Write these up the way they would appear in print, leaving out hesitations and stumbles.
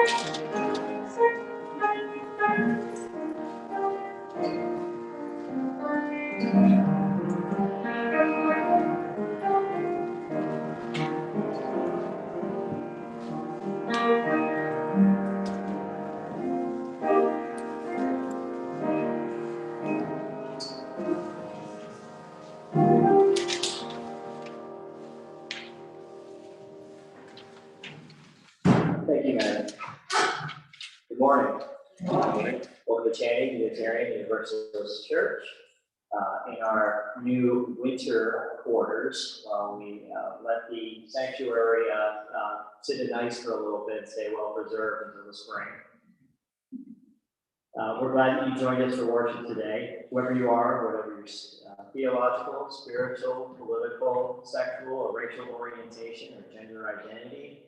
Thank you, Maddie. Good morning. Welcome to Channing Unitarian Universalist Church. In our new winter quarters, we let the sanctuary sit in ice for a little bit and stay well preserved until the spring. We're glad that you joined us for worship today. Whoever you are, whatever your theological, spiritual, political, sexual, or racial orientation or gender identity,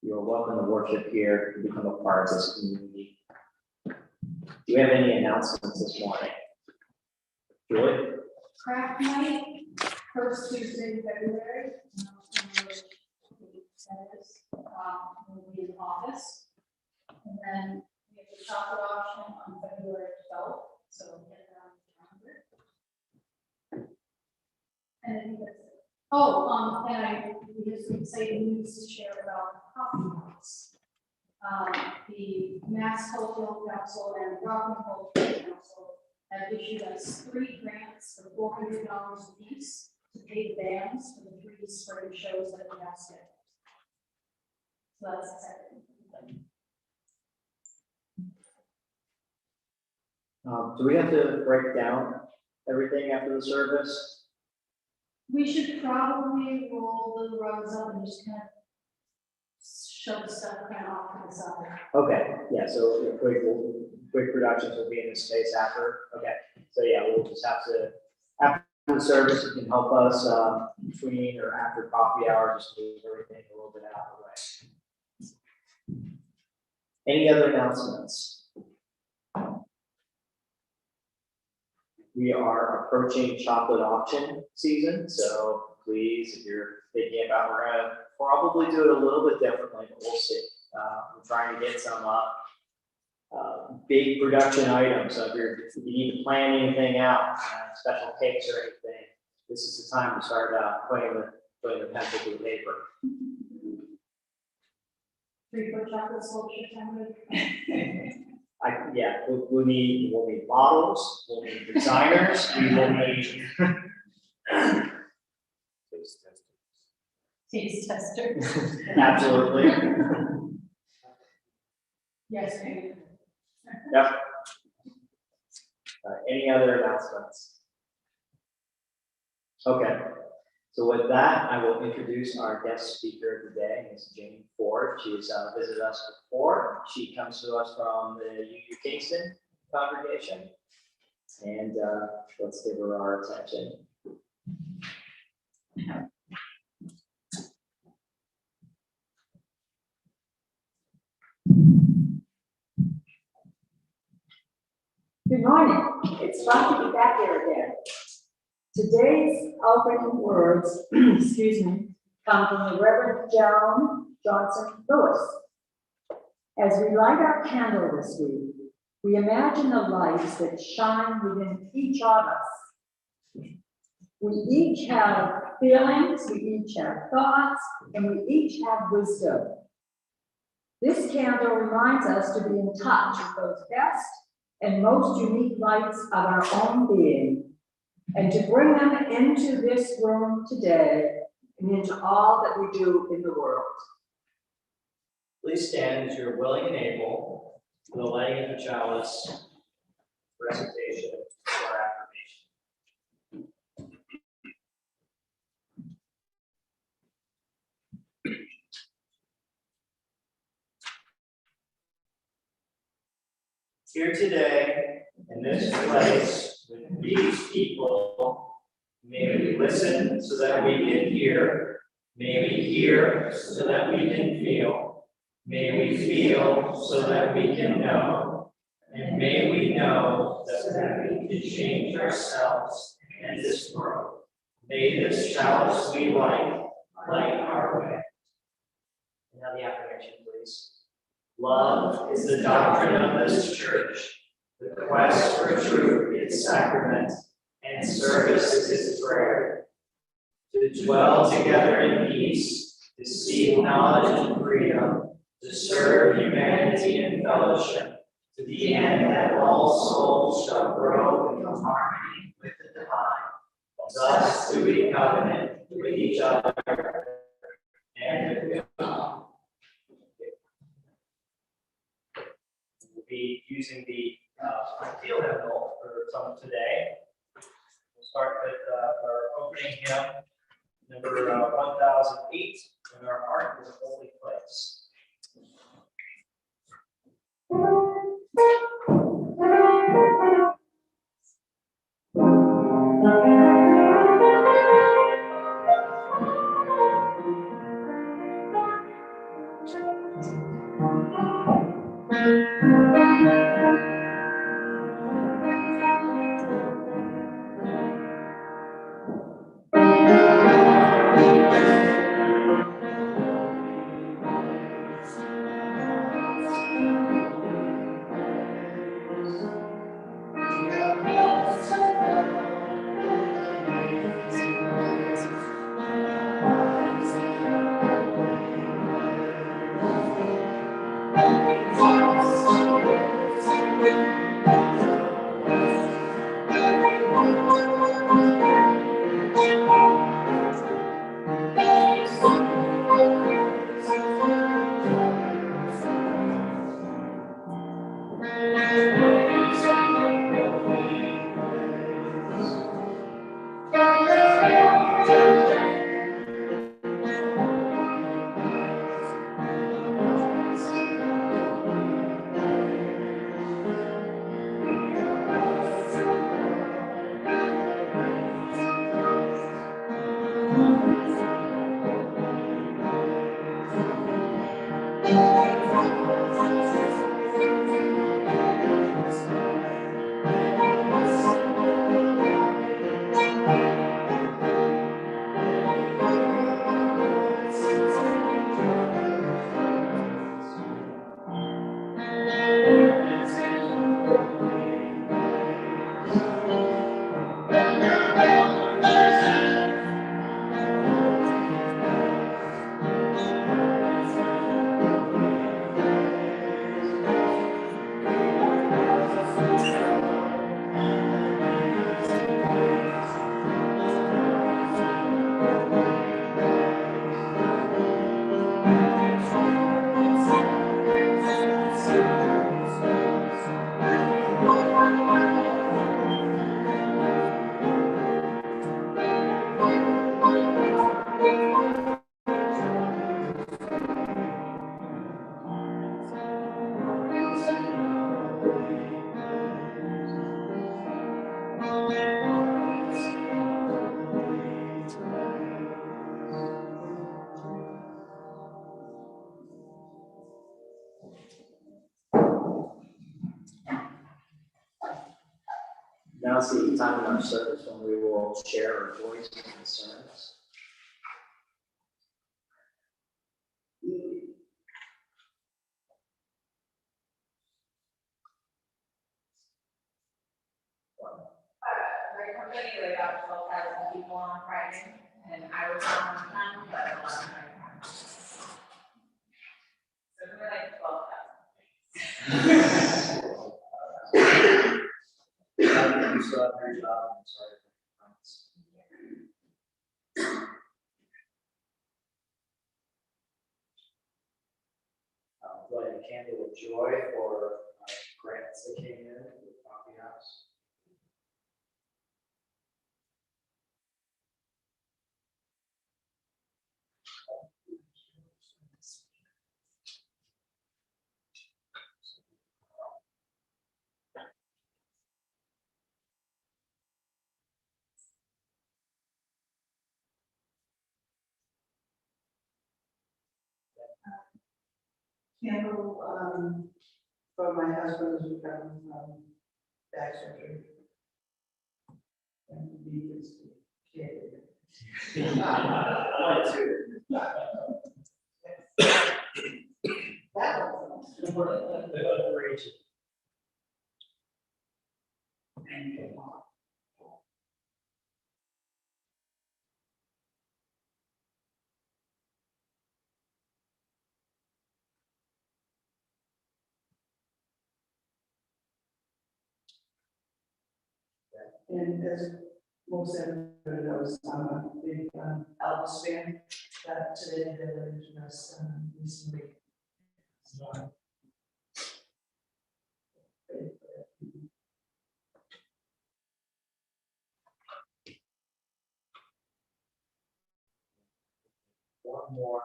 you are welcome to worship here and become a part of this community. Do you have any announcements this morning? Julie? Craft night, first Tuesday in February. Will be in the office. And then we have the chocolate auction on February 12th. So get that on the calendar. And I think that's it. Oh, and we just need to say the news to share about the coffee house. The Mass Cultural Council and Brooklyn Cultural Council have issued us 3 grants for $400 apiece to pay the bands for the 3 spring shows that we have scheduled. So that's exciting. Do we have to break down everything after the service? We should probably roll the rugs up and just kind of show the stuff kind of off to the side. Okay, yeah, so quick productions will be in the space after. Okay, so yeah, we'll just have to, after the service, you can help us between or after coffee hour, just move everything a little bit out of the way. Any other announcements? We are approaching chocolate auction season, so please, if you're thinking about, we're gonna probably do it a little bit differently, but we'll see. We're trying to get some big production items. So if you need to plan anything out, special cakes or anything, this is the time to start putting the pencil to the paper. 3-foot chocolate sculpture template. We'll need bottles, we'll need designers, we will need Taste testers. Absolutely. Yes, maybe. Yep. Any other announcements? Okay. So with that, I will introduce our guest speaker of the day, Ms. Jane Ford. She's visited us before. She comes to us from the UU Kingston congregation. And let's give her our attention. Good morning. It's fun to be back here again. Today's opening words, excuse me, come from the Reverend Joan Johnson Lewis. As we light our candle this week, we imagine the lights that shine within each of us. We each have feelings, we each have thoughts, and we each have wisdom. This candle reminds us to be in touch with those best and most unique lights of our own being, and to bring them into this room today and into all that we do in the world. Please stand as you're willing and able for the lighting of the chalice, recitation of our affirmation. Here today, in this place, with these people, may we listen so that we can hear. May we hear so that we can feel. May we feel so that we can know. And may we know so that we can change ourselves and this world. May this chalice we light our way. Now the affirmation, please. Love is the doctrine of this church, the quest for truth its sacrament, and service is its prayer. To dwell together in peace, to seek knowledge and freedom, to serve humanity in fellowship, to the end that all souls shall grow into harmony with the divine. Thus do we covenant with each other and with God. We'll be using the ideal hymnal for some today. We'll start with our opening hymn, number 1008, in our heart is a holy place. Now is the time in our service when we will share our joys and concerns. My company laid off 12,000 people on Friday, and I was on time, but a lot of time. So we're like 12,000. You still have your job, I'm sorry. Light a candle of joy for grants that came in to the coffee house. Candle, for my husband who's recovering from back surgery. And he is kid. One, two. That was. And as most everybody knows, I'm a big Elvis fan, that today they were just recently. One more.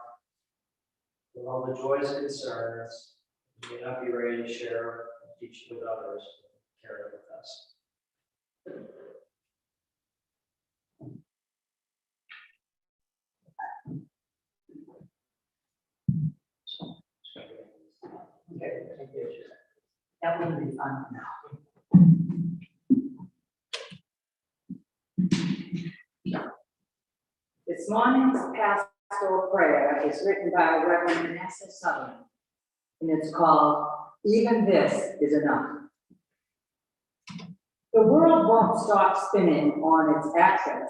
With all the joys and concerns, you may not be ready to share and teach with others, carry it with us. Okay, thank you. That would be fun now. This morning's pastoral prayer is written by Reverend Vanessa Sutherland, and it's called, "Even This Is Enough." The world won't stop spinning on its axis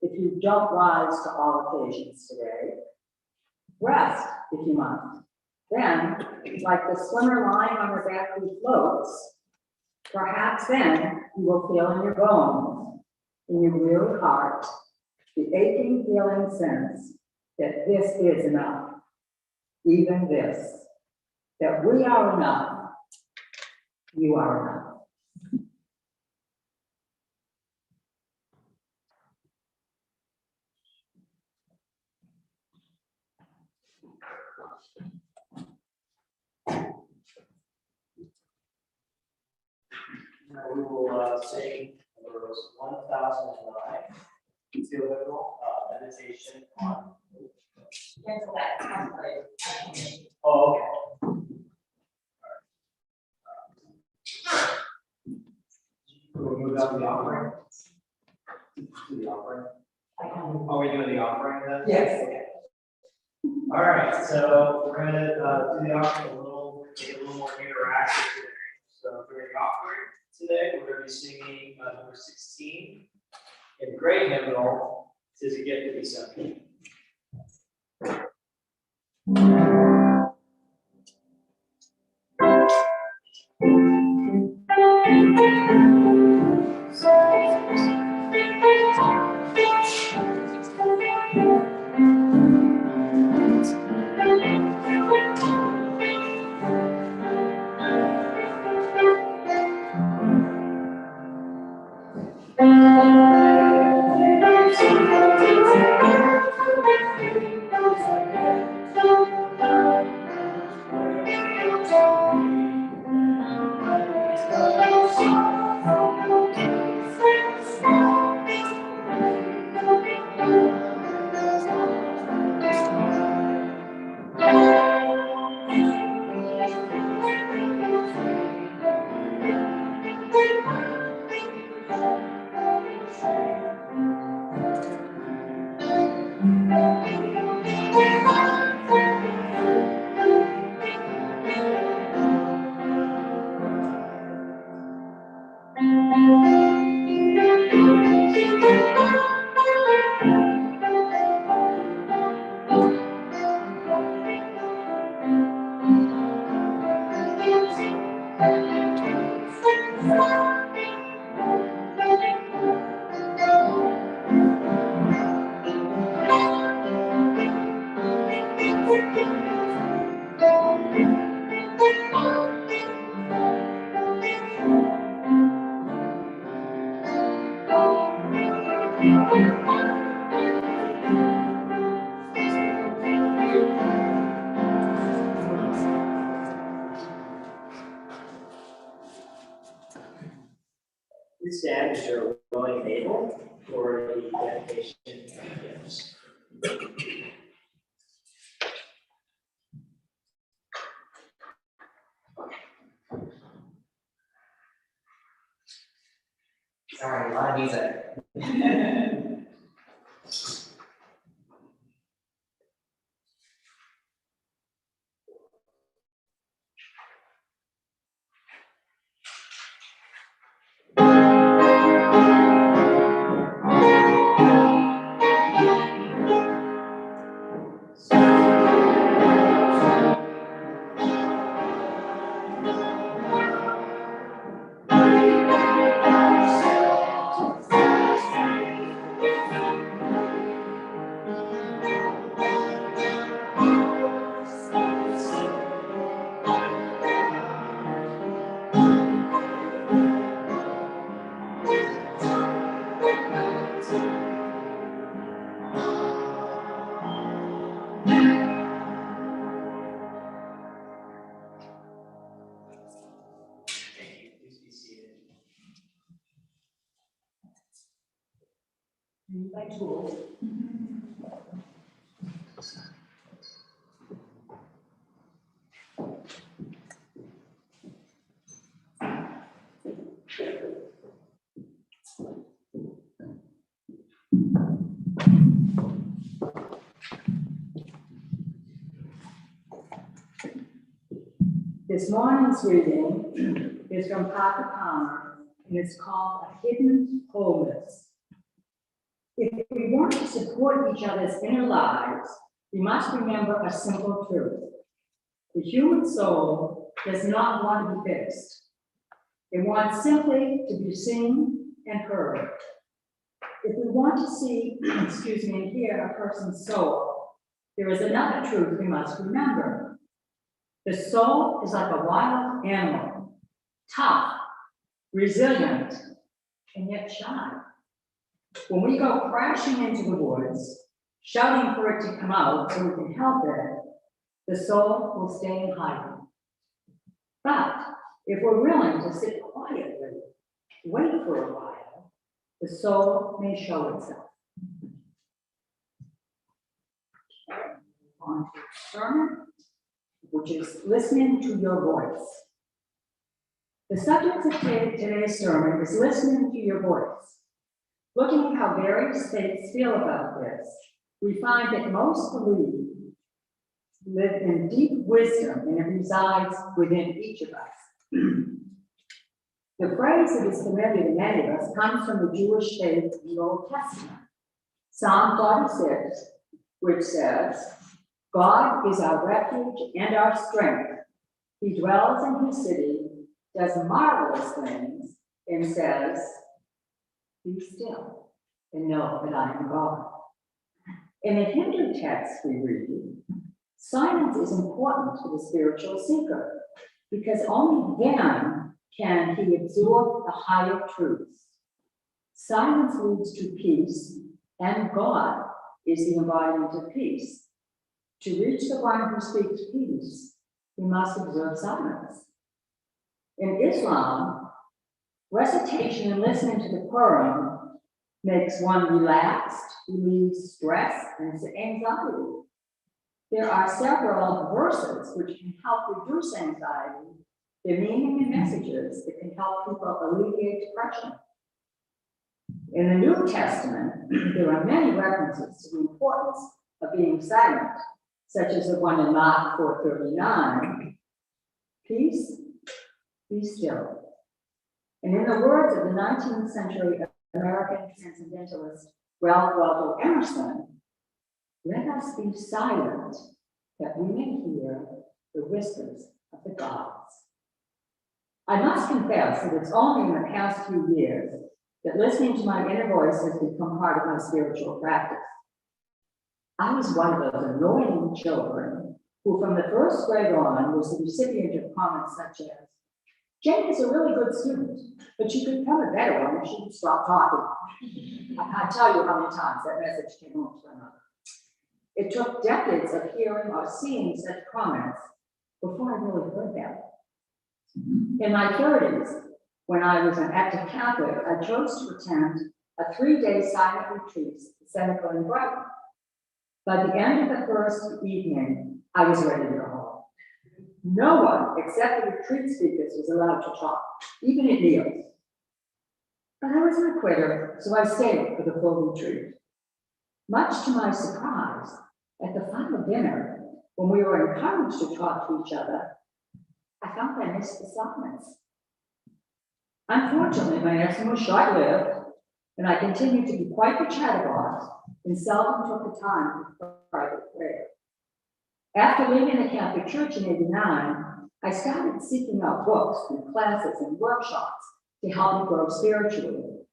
if you don't rise to all occasions today. Rest, if you must. Then, like the swimmer lying on her back who floats, perhaps then you will feel in your bones, in your weary heart, the aching feeling sense that this is enough. Even this. That we are enough. You are enough. Now we will sing verse 1009, theological meditation on. Cancel that, template. Oh, okay. We'll move out the offering. To the offering. Are we doing the offering then? Yes. Okay. All right, so we're gonna do the offering get a little more interactive today. So during the offering today, we're gonna be singing number 16 in great hymnal, "'Tis a Gift to Be Sung." Please stand as you're willing and able for the dedication of gifts. Sorry, a lot of music. need my tools. This morning's reading is from Papa Palmer, and it's called A Hidden Wholeness. If we want to support each other's inner lives, we must remember a simple truth. The human soul does not want to be fixed. It wants simply to be seen and heard. If we want to see, and hear a person's soul, there is another truth we must remember. The soul is like a wild animal, tough, resilient, and yet shy. When we go crashing into the woods, shouting for it to come out so we can help it, the soul will stay in hiding. But if we're willing to sit quietly, wait for a while, the soul may show itself. On to the sermon, which is listening to your voice. The subject of today's sermon is listening to your voice. Looking at how various states feel about this, we find that most believe live in deep wisdom and it resides within each of us. The phrase that is familiar to many of us comes from the Jewish faith in the Old Testament. Psalm 46, which says, God is our refuge and our strength. He dwells in his city, does marvelous things, and says, be still and know that I am God. In the Hindu text we read, silence is important to the spiritual seeker because only then can he absorb the higher truths. Silence leads to peace, and God is the embodiment of peace. To reach the one who speaks peace, we must observe silence. In Islam, recitation and listening to the Quran makes one relaxed, relieves stress and anxiety. There are several verses which can help reduce anxiety, the meaning and messages that can help people alleviate depression. In the New Testament, there are many references to the importance of being silent, such as the one in Mark 4:39, peace, be still. And in the words of the 19th century American transcendentalist Ralph Waldo Emerson, let us be silent that we may hear the whispers of the gods. I must confess that it's only in the past few years that listening to my inner voice has become part of my spiritual practice. I was one of those annoying children who from the first grade on was the recipient of comments such as, Jane is a really good student, but she could become a better one if she would stop talking. I can't tell you how many times that message came home to my mother. It took decades of hearing or seeing such comments before I really heard them. In my 30s, when I was an active Catholic, I chose to attend a 3-day silent retreat at Seneca in Brighton. By the end of the first evening, I was ready to go home. No one except the retreat speakers was allowed to talk, even at meals. But I wasn't a quitter, so I stayed for the full retreat. Much to my surprise, at the final dinner, when we were encouraged to talk to each other, I found I missed the silence. Unfortunately, my lesson was short-lived, and I continued to be quite the chatterbox and seldom took the time for private prayer. After leaving the Catholic Church in '89, I started seeking out books and classes and workshops to help me grow spiritually.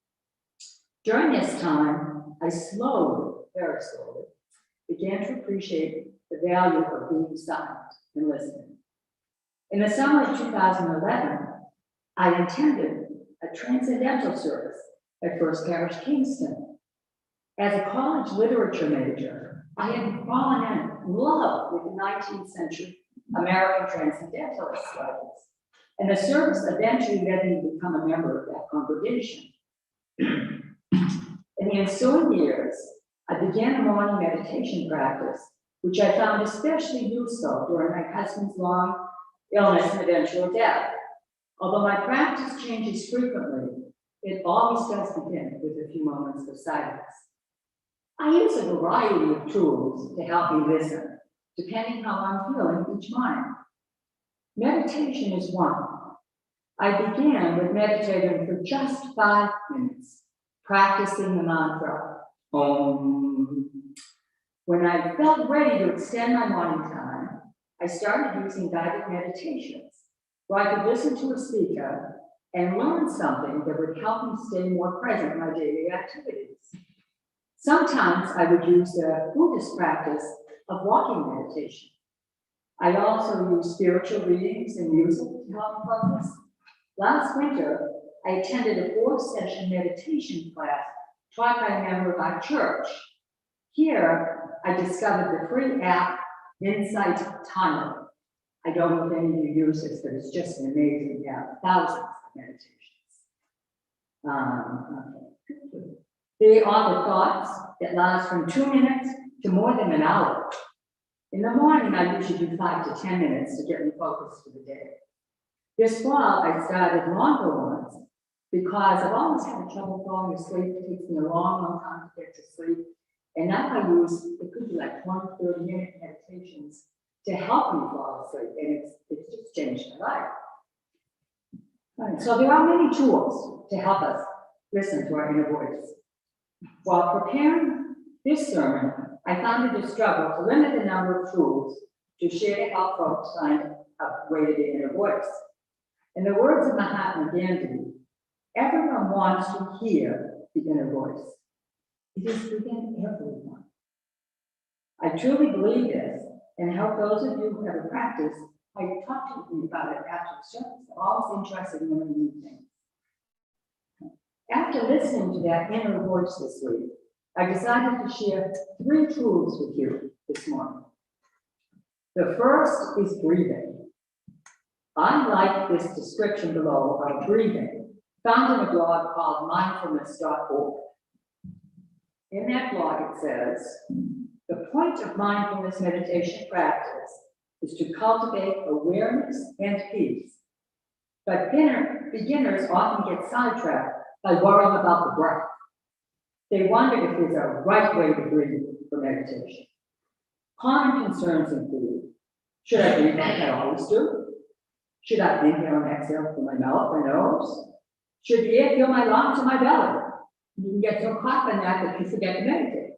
During this time, I slowly, very slowly, began to appreciate the value of being silent and listening. In the summer of 2011, I attended a transcendental service at First Parish Kingston. As a college literature major, I had fallen in love with the 19th century American transcendentalist studies, and the service eventually led me to become a member of that congregation. In In the ensuing years, I began a morning meditation practice, which I found especially useful during my husband's long illness and eventual death. Although my practice changes frequently, it always does begin with a few moments of silence. I use a variety of tools to help me listen, depending how I'm feeling each morning. Meditation is one. I began with meditating for just 5 minutes, practicing the mantra, Om. When I felt ready to extend my morning time, I started using guided meditations, where I could listen to a speaker and learn something that would help me stay more present in my daily activities. Sometimes I would use the Buddhist practice of walking meditation. I also use spiritual readings and music to help me focus. Last winter, I attended a 4-session meditation class taught by a member of our church. Here, I discovered the free app, Insight Timer. I don't know if any of you use this, but it's just an amazing app, thousands of meditations. Okay. They offer thoughts that last from 2 minutes to more than an hour. In the morning, I usually do 5 to 10 minutes to get me focused for the day. This fall, I started longer ones because I've always had trouble falling asleep. It takes me a long time to get to sleep. And now I use, it could be like 20, 30-minute meditations to help me fall asleep. And it's just changed my life. All right, so there are many tools to help us listen to our inner voice. While preparing this sermon, I found it a struggle to limit the number of tools to share to help folks find a way to the inner voice. In the words of Mahatma Gandhi, everyone wants to hear the inner voice. It is within everyone. I truly believe this, and help those of you who have a practice, I talk to you about it after the service. I'm always interested in learning new things. After listening to that inner voice this week, I decided to share 3 tools with you this morning. The first is breathing. I like this description below of breathing, found in a blog called mindfulness.org. In that blog, it says, the point of mindfulness meditation practice is to cultivate awareness and peace. But beginners often get sidetracked by worrying about the breath. They wonder if there's a right way to breathe for meditation. Common concerns include, should I breathe like I always do? Should I inhale and exhale through my mouth or nose? Should the air fill my lungs or my belly? You can get so caught in that you forget to meditate.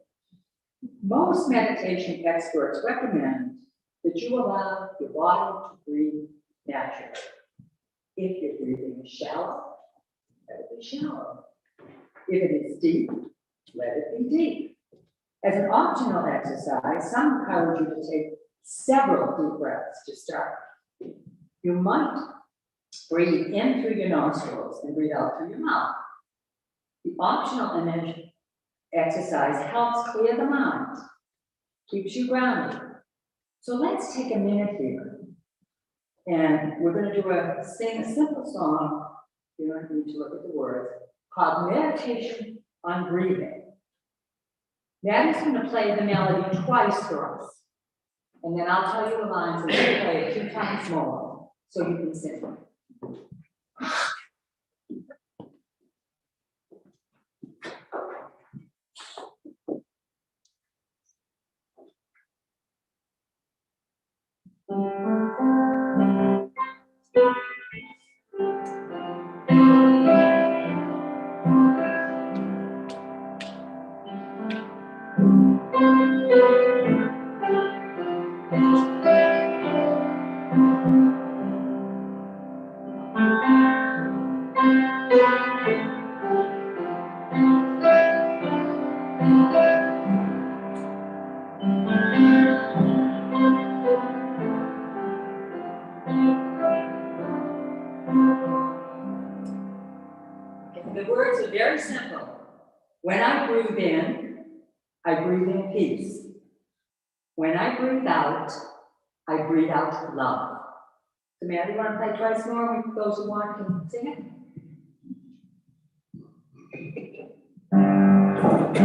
Most meditation experts recommend that you allow your body to breathe naturally. If your breathing is shallow, let it be shallow. If it is deep, let it be deep. As an optional exercise, some encourage you to take several deep breaths to start. You might breathe in through your nostrils and breathe out through your mouth. The optional exercise helps clear the mind, keeps you grounded. So let's take a minute here, and we're going to sing a simple song. You don't need to look at the words, called Meditation on Breathing. Maddie's going to play the melody twice for us, and then I'll tell you the lines and we'll play it 2 times more so you can sing. The words are very simple. When I breathe in peace. When I breathe out love. So Maddie, you want to play twice more? Those who want can sing it. If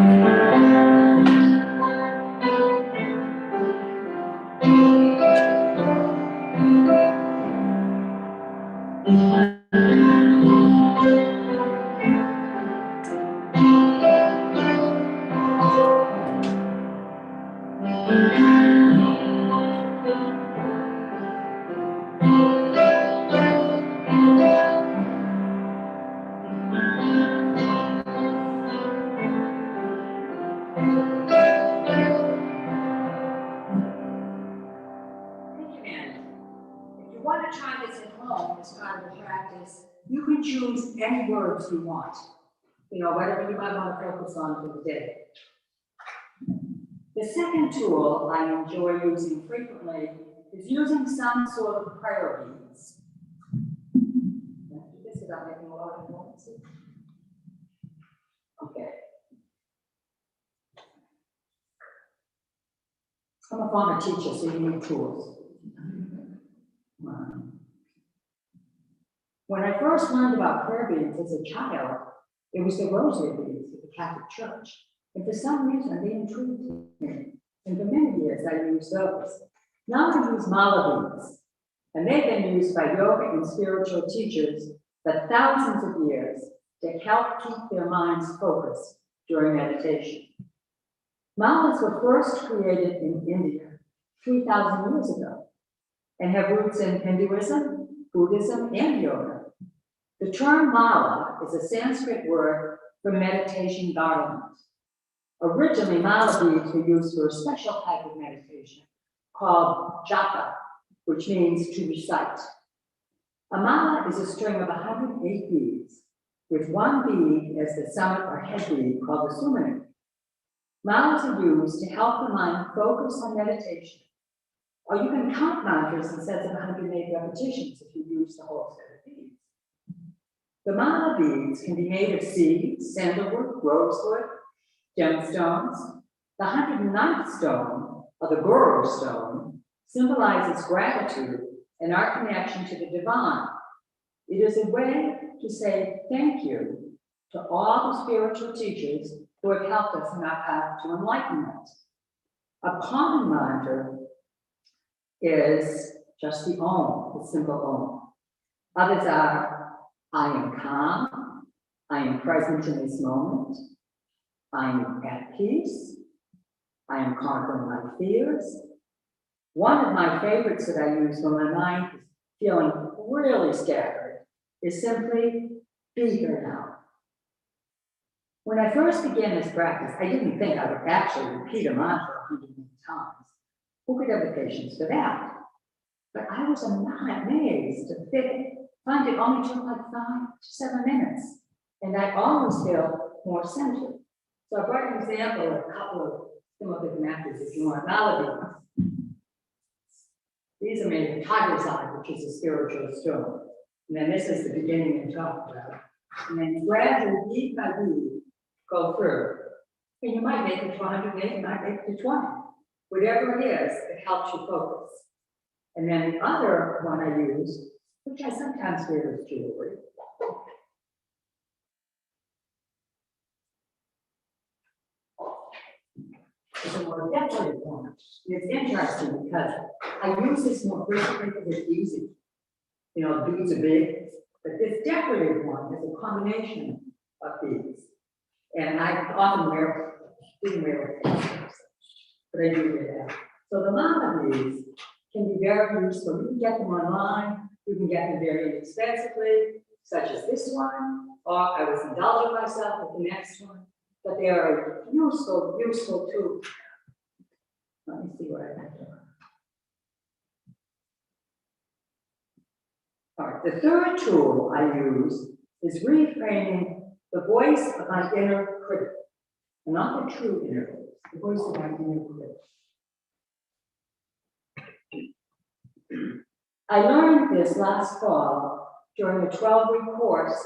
you want to try this at home as part of the practice, you can choose any words you want. You know, whatever you might want to focus on for the day. The second tool I enjoy using frequently is using some sort of prayer beads. This without making a lot of noise. Okay. I'm a former teacher, so you need tools. When I first learned about prayer beads as a child, it was the rosary beads of the Catholic Church. And for some reason, they intrigued me. And for many years, I used those. Now I use mala beads. And they've been used by yoga and spiritual teachers for thousands of years to help keep their minds focused during meditation. Malas were first created in India 3,000 years ago and have roots in Hinduism, Buddhism, and yoga. The term mala is a Sanskrit word for meditation garland. Originally, mala beads were used for a special type of meditation called japa, which means to recite. A mala is a string of 108 beads, with one bead as the summit or head bead called the sumana. Malas are used to help the mind focus on meditation. Or you can count mantras in sets of 108 repetitions if you use the whole set of beads. The mala beads can be made of seeds, sandalwood, rosewood, gemstones. The 109th stone, or the Guru stone, symbolizes gratitude and our connection to the divine. It is a way to say thank you to all the spiritual teachers who have helped us in our path to enlightenment. A common mantra is just the Om, the simple Om. Others are, I am calm, I am present in this moment, I am at peace, I am conquering my fears. One of my favorites that I use when my mind is feeling really scattered is simply, be here now. When I first began this practice, I didn't think I would actually repeat a mantra 100 times. Who could have the patience for that? But I was amazed to find it only took like 5 to 7 minutes. And I always feel more centered. So I brought an example of a couple of similar mantras if you want melodies. These are made of tiger's eye, which is a spiritual stone. And then this is the beginning and top about. And then gradually, bead by bead, go through. And you might make it to 108, you might make it to 20. Whatever it is, it helps you focus. And then the other one I use, which I sometimes wear as jewelry, is a more decorative one. It's interesting because I use this more frequently because it's easy. You know, beads are big, but this decorative one is a combination of beads. And I often didn't wear it, but I do wear that. So the mala beads can be very useful. You can get them online, you can get them very inexpensively, such as this one, or I was indulging myself with the next one, but they are useful too. Let me see what I have here. All right, the third tool I use is reframing the voice of my inner critic, and not the true inner critic, the voice of my inner critic. I learned this last fall during a 12-week course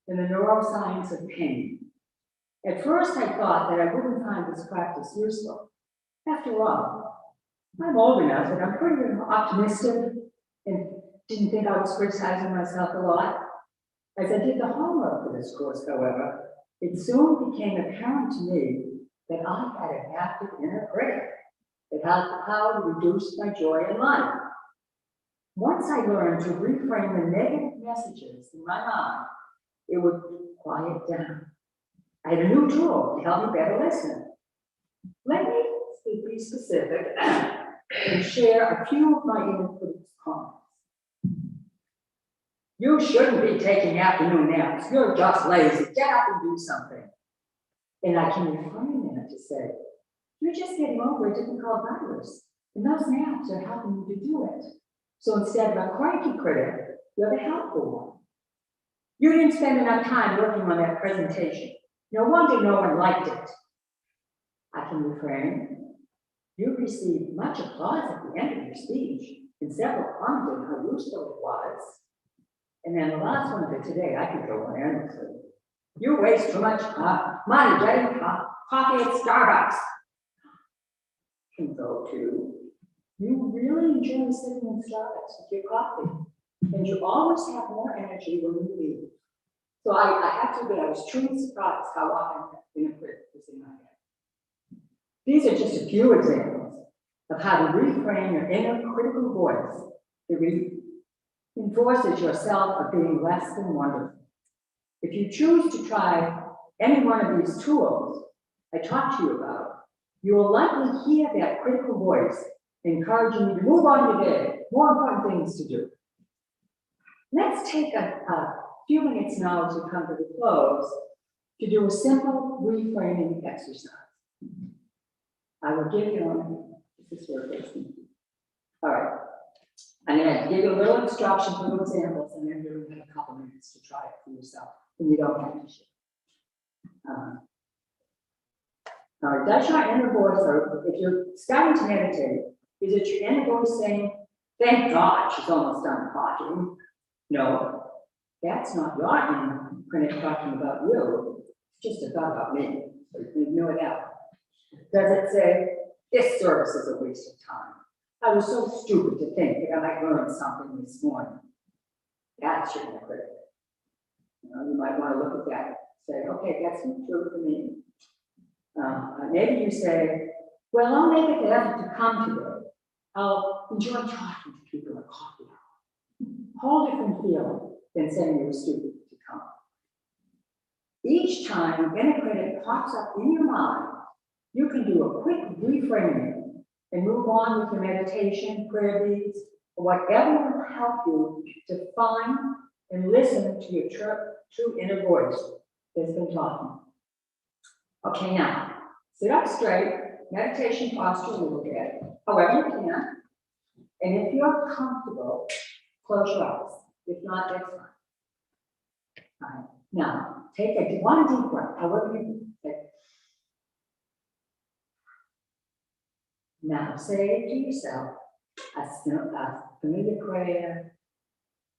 in the neuroscience of pain. At first, I thought that I wouldn't find this practice useful. After all, I'm old enough and I'm pretty optimistic and didn't think I was criticizing myself a lot. As I did the homework for this course, however, it soon became apparent to me that I had an active inner critic that had the power to reduce my joy in life. Once I learned to reframe the negative messages in my mind, it would quiet down. I had a new tool to help me better listen. Let me be specific and share a few of my inner critic's comments. You shouldn't be taking afternoon naps. You're just lazy. Get up and do something. And I can reframe that to say, you're just getting over a difficult virus, and those naps are helping you to do it. So instead of a cranky critic, you're the helpful one. You didn't spend enough time working on that presentation. No wonder no one liked it. I can reframe. You received much applause at the end of your speech, and several commented how useful it was. And then the last one for today, I could go on endlessly. You waste too much money getting coffee at Starbucks. Can go to, you really enjoy sitting in Starbucks with your coffee, and you always have more energy when you leave. So I have to admit, I was truly surprised how often inner critic was in my head. These are just a few examples of how to reframe your inner critical voice that reinforces your self of being less than wonderful. If you choose to try any one of these tools I talked to you about, you will likely hear that critical voice encouraging you to move on your day, more important things to do. Let's take a few minutes now to come to the close to do a simple reframing exercise. I will give you, this is where it is. All right, I'm going to give you a little instruction, little examples, and then you're going to have a couple minutes to try it for yourself, and you don't have to share. All right, does your inner voice, or if you're starting to meditate, is it your inner voice saying, thank God she's almost done talking? No, that's not your inner critic talking about you. It's just a thought about me. So you can ignore that. Does it say, this service is a waste of time? I was so stupid to think that I might learn something this morning. That's your inner critic. You might want to look at that and say, okay, that's not true for me. Maybe you say, well, I'll make it the effort to come today. I'll enjoy talking to people at coffee hour. Whole different feeling than saying you were stupid to come. Each time an inner critic pops up in your mind, you can do a quick reframing and move on with your meditation, prayer beads, or whatever will help you to find and listen to your true inner voice that's been talking. Okay, now, sit up straight, meditation posture a little bit, however you can. And if you're comfortable, close your eyes. If not, that's fine. All right. Now, take one deep breath, however you take. Now, say to yourself a familiar prayer,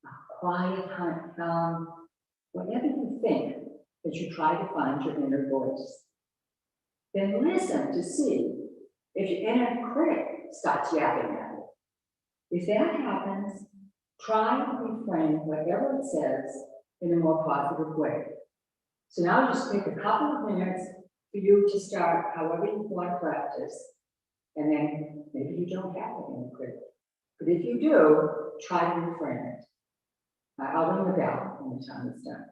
a quiet whatever you think as you try to find your inner voice. Then listen to see if your inner critic starts yapping at you. If that happens, try to reframe whatever it says in a more positive way. So now just take a couple of minutes for you to start however you want to practice, and then maybe you don't have an inner critic. But if you do, try to reframe it. I'll ring the bell when the time is done.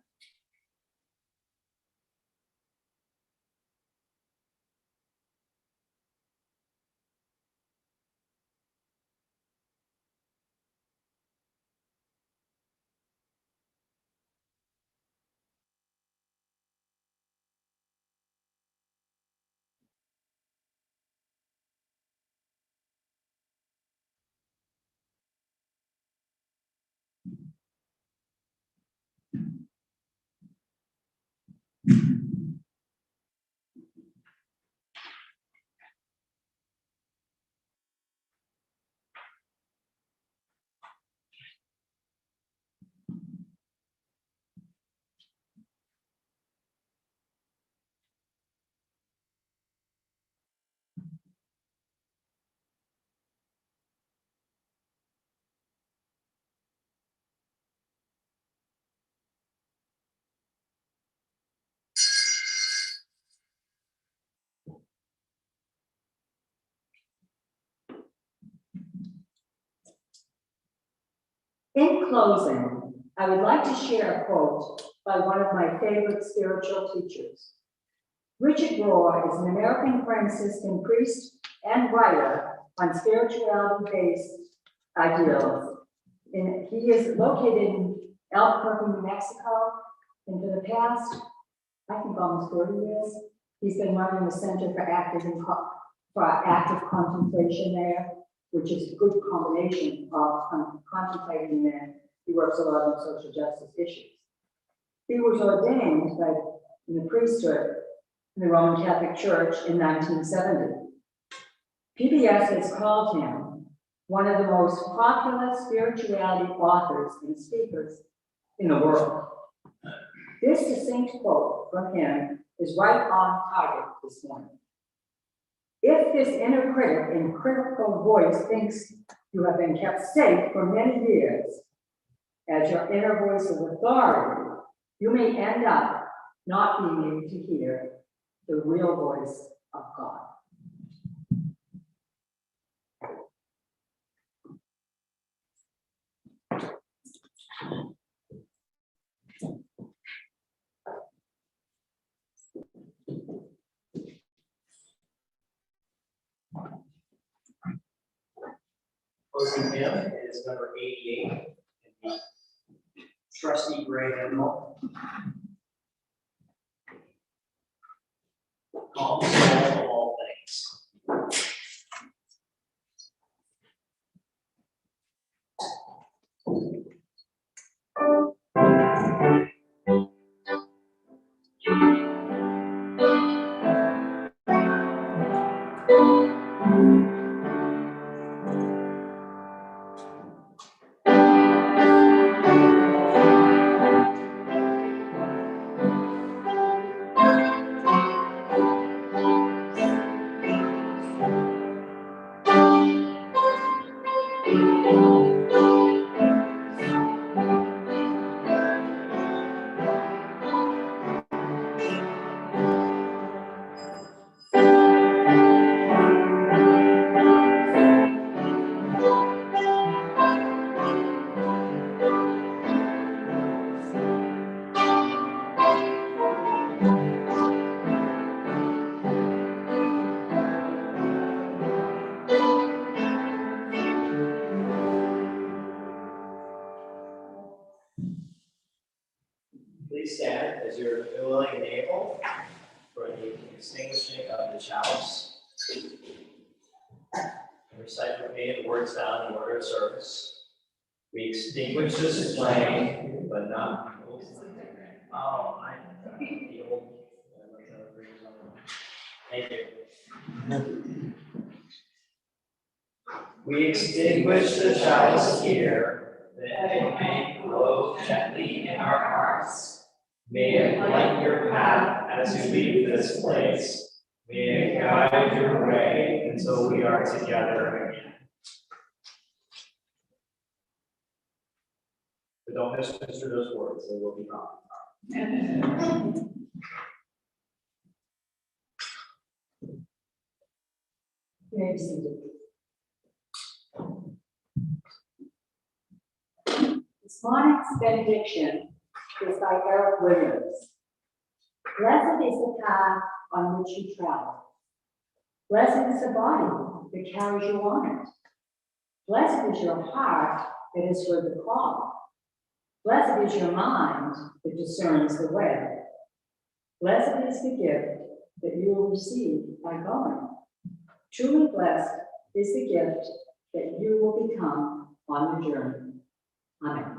In closing, I would like to share a quote by one of my favorite spiritual teachers. Richard Rohr is an American Franciscan priest and writer on spirituality-based ideals. He is located in Albuquerque, New Mexico, and for the past, I think almost 40 years, he's been running the Center for Active Contemplation there, which is a good combination of contemplating there. He works a lot on social justice issues. He was ordained in the priesthood in the Roman Catholic Church in 1970. PBS has called him one of the most popular spirituality authors and speakers in the world. This succinct quote from him is right on target this morning. If this inner critic and critical voice thinks you have been kept safe for many years as your inner voice of authority, you may end up not being able to hear the real voice of God. Closing hymn is number 88, in the trusty gray hymnal. Calm soul of all things. Please stand as you're willing and able for the extinguishing of the chalice. Recite with me the words down in order of service. We extinguish this flame, but not. Oh, the old. Thank you. We extinguish the chalice here, that it may glow gently in our hearts. May it light your path as you leave this place. May it guide your way until we are together again. But don't misconstrue those words, they will be wrong. You may be seated. This morning's benediction is by Eric Williams. Blessed is the path on which you travel. Blessed is the body that carries you on it. Blessed is your heart that has heard the call. Blessed is your mind that discerns the way. Blessed is the gift that you will receive by going. Truly blessed is the gift that you will become on the journey. Amen.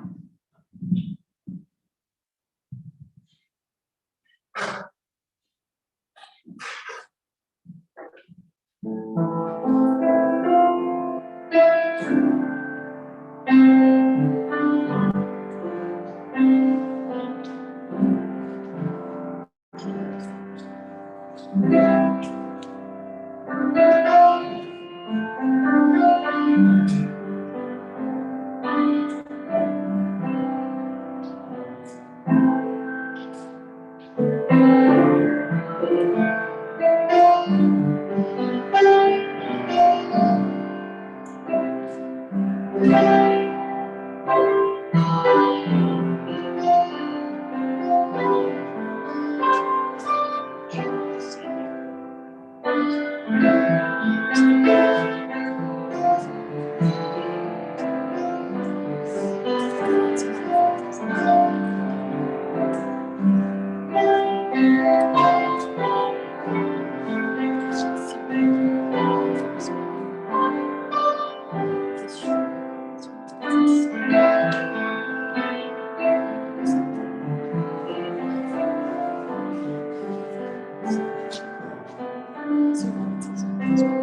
Thank you.